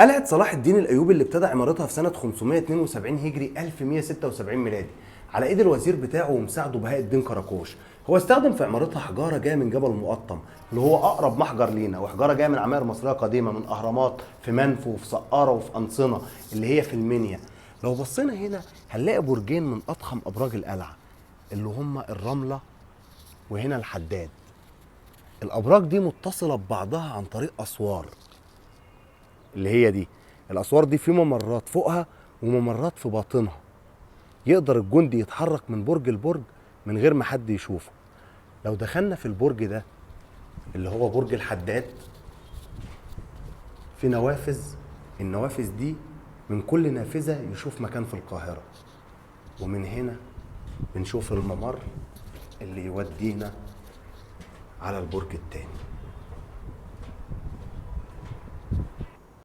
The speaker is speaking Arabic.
قلعة صلاح الدين الأيوبي اللي ابتدى عمارتها في سنة 572 هجري 1176 ميلادي على إيد الوزير بتاعه ومساعده بهاء الدين كراكوش. هو استخدم في عمارتها حجارة جاية من جبل المقطم اللي هو أقرب محجر لينا، وحجارة جاية من عماير مصرية قديمة، من أهرامات في منف وفي سقارة وفي أنصنة اللي هي في المنيا. لو بصينا هنا هنلاقي برجين من أضخم أبراج القلعة اللي هما الرملة وهنا الحداد. الأبراج دي متصلة ببعضها عن طريق أسوار، اللي هي دي الاسوار دي في ممرات فوقها وممرات في باطنها، يقدر الجندي يتحرك من برج لبرج من غير ما حد يشوفه. لو دخلنا في البرج ده اللي هو برج الحداد، في نوافذ، النوافذ دي من كل نافذة يشوف مكان في القاهرة، ومن هنا بنشوف الممر اللي يودينا على البرج التاني.